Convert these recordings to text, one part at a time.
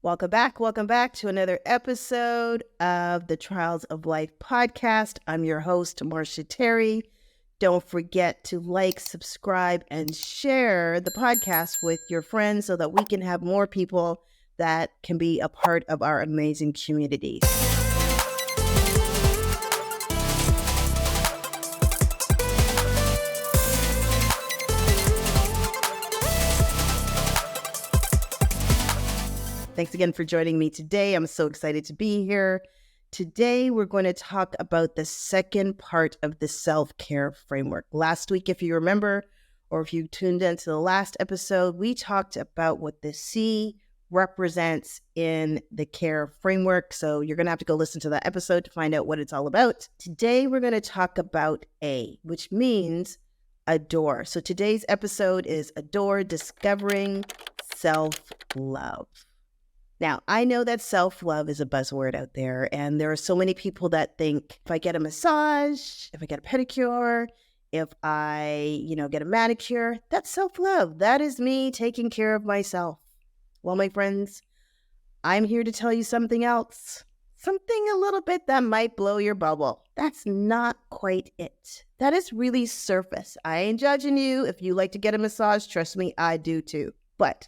Welcome back to another episode of the Trials of Life podcast. I'm your host, Marsha Terry. Don't forget to like, subscribe, and share the podcast with your friends so that we can have more people that can be a part of our amazing community. Thanks again for joining me today. I'm so excited to be here. Today, we're going to talk about the second part of the self-care framework. Last week, if you remember, or if you tuned into the last episode, we talked about what the C represents in the care framework. So you're going to have to go listen to that episode to find out what it's all about. Today, we're going to talk about A, which means adore. So today's episode is Adore, Discovering Self-Love. Now, I know that self-love is a buzzword out there, and there are so many people that think if I get a massage, if I get a pedicure, if I, get a manicure, that's self-love. That is me taking care of myself. Well, my friends, I'm here to tell you something else. Something a little bit that might blow your bubble. That's not quite it. That is really surface. I ain't judging you. If you like to get a massage, trust me, I do too. But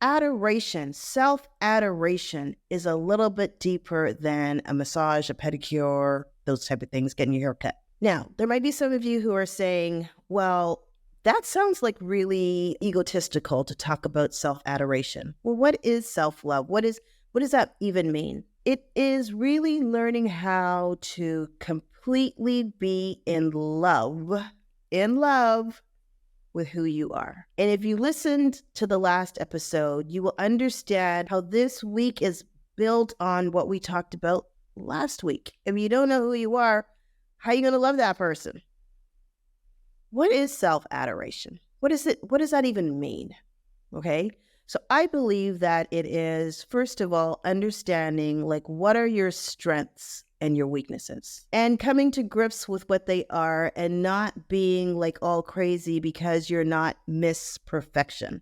adoration, self-adoration is a little bit deeper than a massage, a pedicure, those type of things, getting your hair cut. Now, there might be some of you who are saying, well, that sounds like really egotistical to talk about self-adoration. Well, what is self-love? What does that even mean? It is really learning how to completely be in love with who you are. And if you listened to the last episode, you will understand how this week is built on what we talked about last week. If you don't know who you are, how are you going to love that person? What is self-adoration? What is it? What does that even mean? Okay. So I believe that it is, first of all, understanding what are your strengths and your weaknesses, and coming to grips with what they are and not being all crazy because you're not Miss Perfection.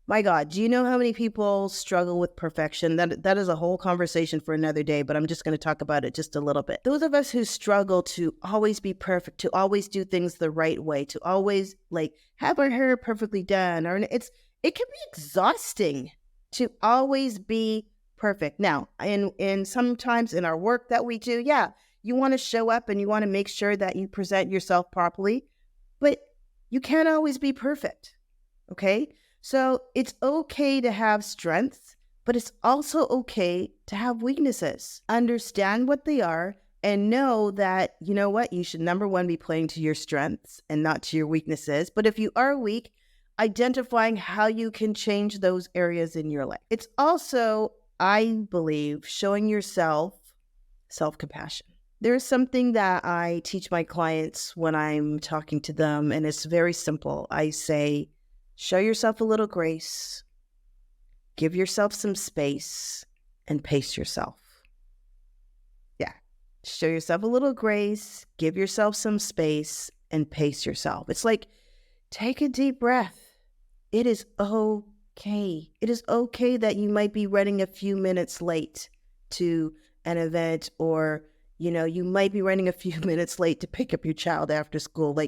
My God, do you know how many people struggle with perfection? That is a whole conversation for another day, but I'm just going to talk about it just a little bit. Those of us who struggle to always be perfect, to always do things the right way, to always have our hair perfectly done, it can be exhausting to always be perfect. Now, in sometimes in our work that we do, you want to show up and you want to make sure that you present yourself properly, but you can't always be perfect. Okay? So it's okay to have strengths, but it's also okay to have weaknesses. Understand what they are and know that, you know what, you should, number one, be playing to your strengths and not to your weaknesses. But if you are weak, identifying how you can change those areas in your life. It's also, I believe, showing yourself self-compassion. There's something that I teach my clients when I'm talking to them, and it's very simple. I say, show yourself a little grace, give yourself some space, and pace yourself. Yeah. Show yourself a little grace, give yourself some space, and pace yourself. It's take a deep breath. It is okay. It is okay that you might be running a few minutes late to an event, or, you might be running a few minutes late to pick up your child after school.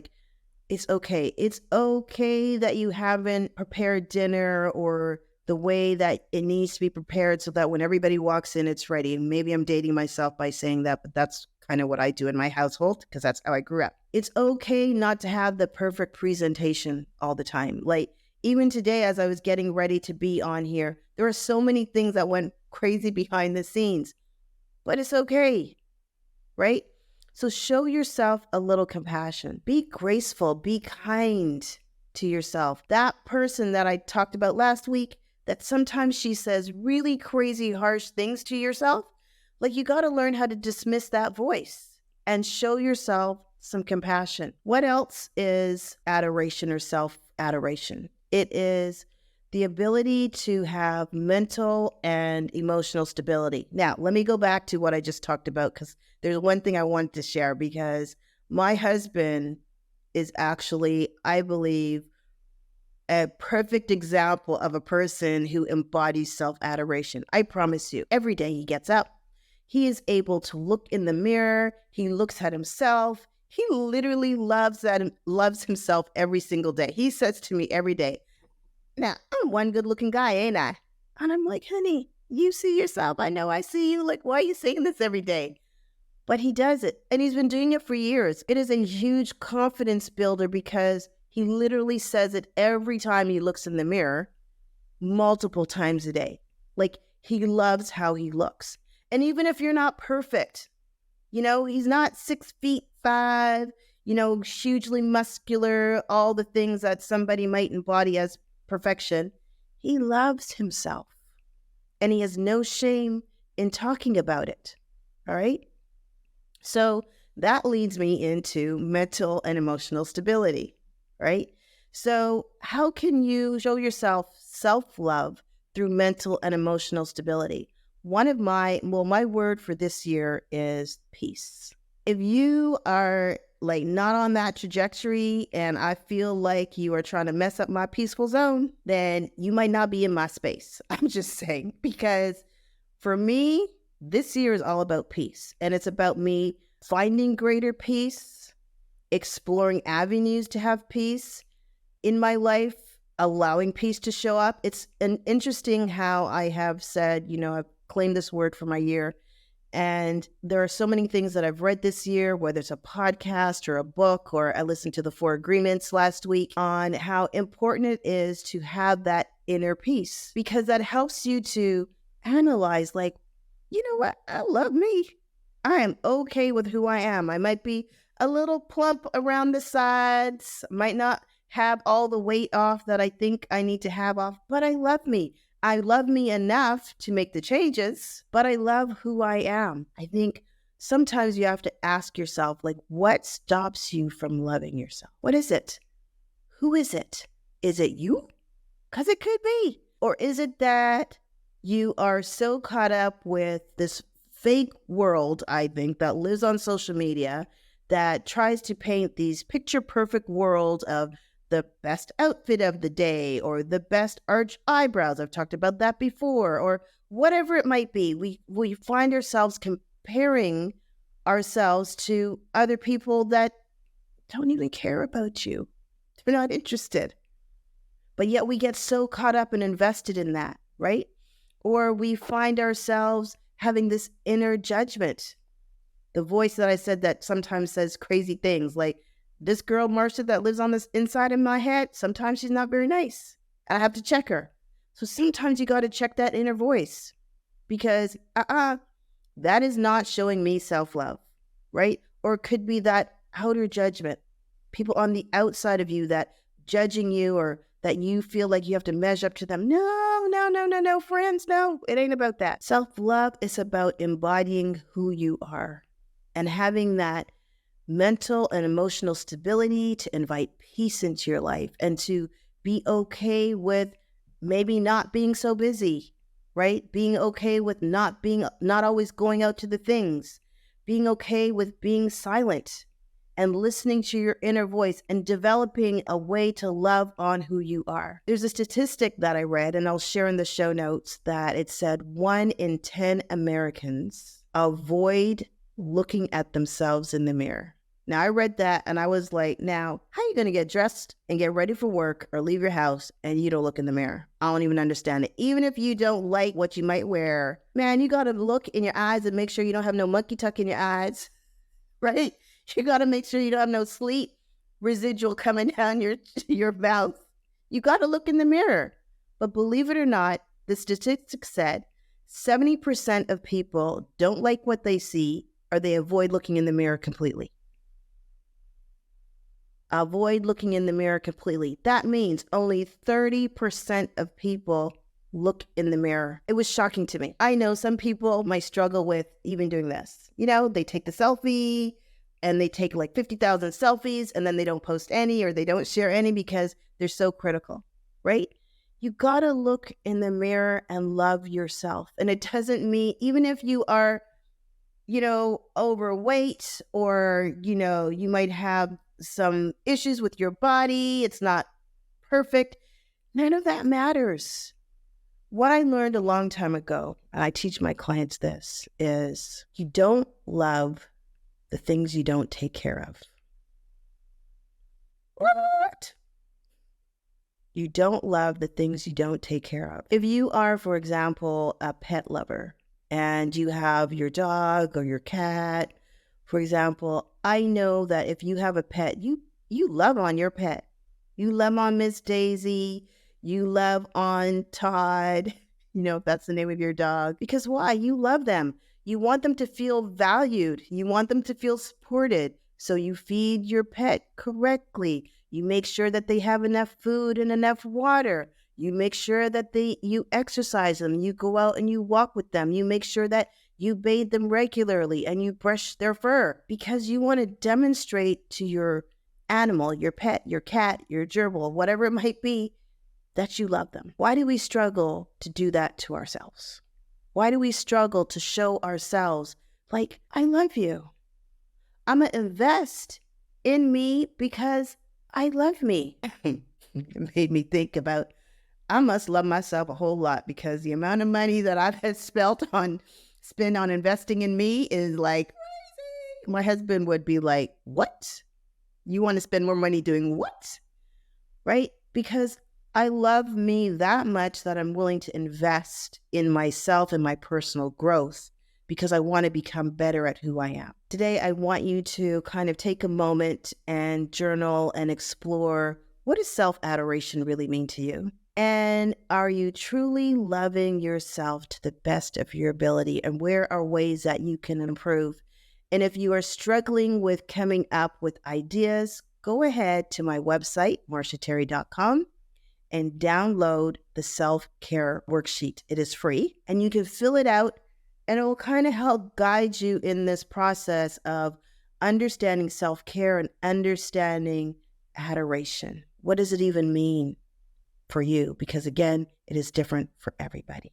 It's okay. It's okay that you haven't prepared dinner or the way that it needs to be prepared so that when everybody walks in, it's ready. And maybe I'm dating myself by saying that, but that's kind of what I do in my household because that's how I grew up. It's okay not to have the perfect presentation all the time. Even today, as I was getting ready to be on here, there are so many things that went crazy behind the scenes, but it's okay, right? So show yourself a little compassion. Be graceful, be kind to yourself. That person that I talked about last week, that sometimes she says really crazy, harsh things to yourself, you got to learn how to dismiss that voice and show yourself some compassion. What else is adoration or self-adoration? It is the ability to have mental and emotional stability. Now, let me go back to what I just talked about, because there's one thing I wanted to share, because my husband is actually, I believe, a perfect example of a person who embodies self-adoration. I promise you, every day he gets up, he is able to look in the mirror. He looks at himself. He literally loves himself every single day. He says to me every day, now, I'm one good-looking guy, ain't I? And I'm like, honey, you see yourself. I know I see you. Like, why are you saying this every day? But he does it. And he's been doing it for years. It is a huge confidence builder because he literally says it every time he looks in the mirror, multiple times a day. Like, he loves how he looks. And even if you're not perfect, he's not 6'5", hugely muscular, all the things that somebody might embody as perfection. He loves himself. And he has no shame in talking about it. All right? So that leads me into mental and emotional stability, right? So how can you show yourself self-love through mental and emotional stability? My word for this year is peace. If you are like not on that trajectory and I feel like you are trying to mess up my peaceful zone, then you might not be in my space. I'm just saying, because for me, this year is all about peace. And it's about me finding greater peace, exploring avenues to have peace in my life, allowing peace to show up. It's interesting how I have said, I've claimed this word for my year. And there are so many things that I've read this year, whether it's a podcast or a book, or I listened to the 4 Agreements last week on how important it is to have that inner peace, because that helps you to analyze, like, you know what? I love me. I am okay with who I am. I might be a little plump around the sides, might not have all the weight off that I think I need to have off, but I love me. I love me enough to make the changes, but I love who I am. I think sometimes you have to ask yourself, like, what stops you from loving yourself? What is it? Who is it? Is it you? Because it could be. Or is it that you are so caught up with this fake world, I think, that lives on social media, that tries to paint these picture perfect world of the best outfit of the day or the best arch eyebrows. I've talked about that before, or whatever it might be. We find ourselves comparing ourselves to other people that don't even care about you. They're not interested. But yet we get so caught up and invested in that, right? Or we find ourselves having this inner judgment. The voice that I said that sometimes says crazy things, like, this girl, Marsha, that lives on this inside in my head, sometimes she's not very nice. I have to check her. So sometimes you got to check that inner voice, because that is not showing me self-love, right? Or it could be that outer judgment, people on the outside of you that judging you, or that you feel like you have to measure up to them. No, friends, no, it ain't about that. Self-love is about embodying who you are and having that mental and emotional stability to invite peace into your life, and to be okay with maybe not being so busy, right? Being okay with not always going out to the things, being okay with being silent and listening to your inner voice and developing a way to love on who you are. There's a statistic that I read, and I'll share in the show notes, that it said 1 in 10 Americans avoid looking at themselves in the mirror. Now, I read that and I was like, now, how are you going to get dressed and get ready for work or leave your house and you don't look in the mirror? I don't even understand it. Even if you don't like what you might wear, man, you got to look in your eyes and make sure you don't have no monkey tuck in your eyes, right? You got to make sure you don't have no sleep residual coming down your mouth. You got to look in the mirror. But believe it or not, the statistics said 70% of people don't like what they see, or they avoid looking in the mirror completely. Avoid looking in the mirror completely. That means only 30% of people look in the mirror. It was shocking to me. I know some people might struggle with even doing this. They take the selfie and they take like 50,000 selfies and then they don't post any, or they don't share any because they're so critical, right? You gotta look in the mirror and love yourself. And it doesn't mean, even if you are, overweight, or, you might have some issues with your body, it's not perfect. None of that matters. What I learned a long time ago, and I teach my clients this, is you don't love the things you don't take care of. What? You don't love the things you don't take care of. If you are, for example, a pet lover and you have your dog or your cat, for example, I know that if you have a pet, you love on your pet. You love on Miss Daisy, you love on Todd, if that's the name of your dog. Because why? You love them. You want them to feel valued. You want them to feel supported. So you feed your pet correctly. You make sure that they have enough food and enough water. You make sure that you exercise them. You go out and you walk with them. You make sure that you bathe them regularly and you brush their fur, because you want to demonstrate to your animal, your pet, your cat, your gerbil, whatever it might be, that you love them. Why do we struggle to do that to ourselves? Why do we struggle to show ourselves like, I love you? I'm going to invest in me because I love me. It made me think about, I must love myself a whole lot, because the amount of money that I've spent on investing in me is like crazy. My husband would be like, what? You want to spend more money doing what? Right? Because I love me that much that I'm willing to invest in myself and my personal growth, because I want to become better at who I am. Today, I want you to kind of take a moment and journal and explore, what does self-adoration really mean to you? And are you truly loving yourself to the best of your ability? And where are ways that you can improve? And if you are struggling with coming up with ideas, go ahead to my website, marshaterry.com, and download the self-care worksheet. It is free, and you can fill it out, and it will kind of help guide you in this process of understanding self-care and understanding adoration. What does it even mean for you? Because again, it is different for everybody.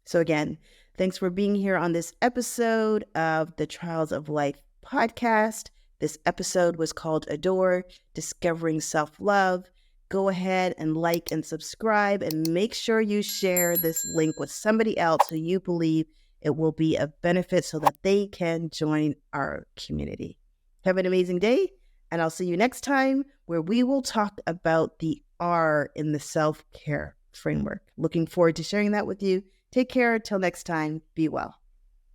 So again, thanks for being here on this episode of the Trials of Life podcast. This episode was called Adore, Discovering Self-Love. Go ahead and like and subscribe, and make sure you share this link with somebody else who you believe it will be of benefit, so that they can join our community. Have an amazing day, and I'll see you next time, where we will talk about the R in the self-care framework. Looking forward to sharing that with you. Take care. Till next time. Be well.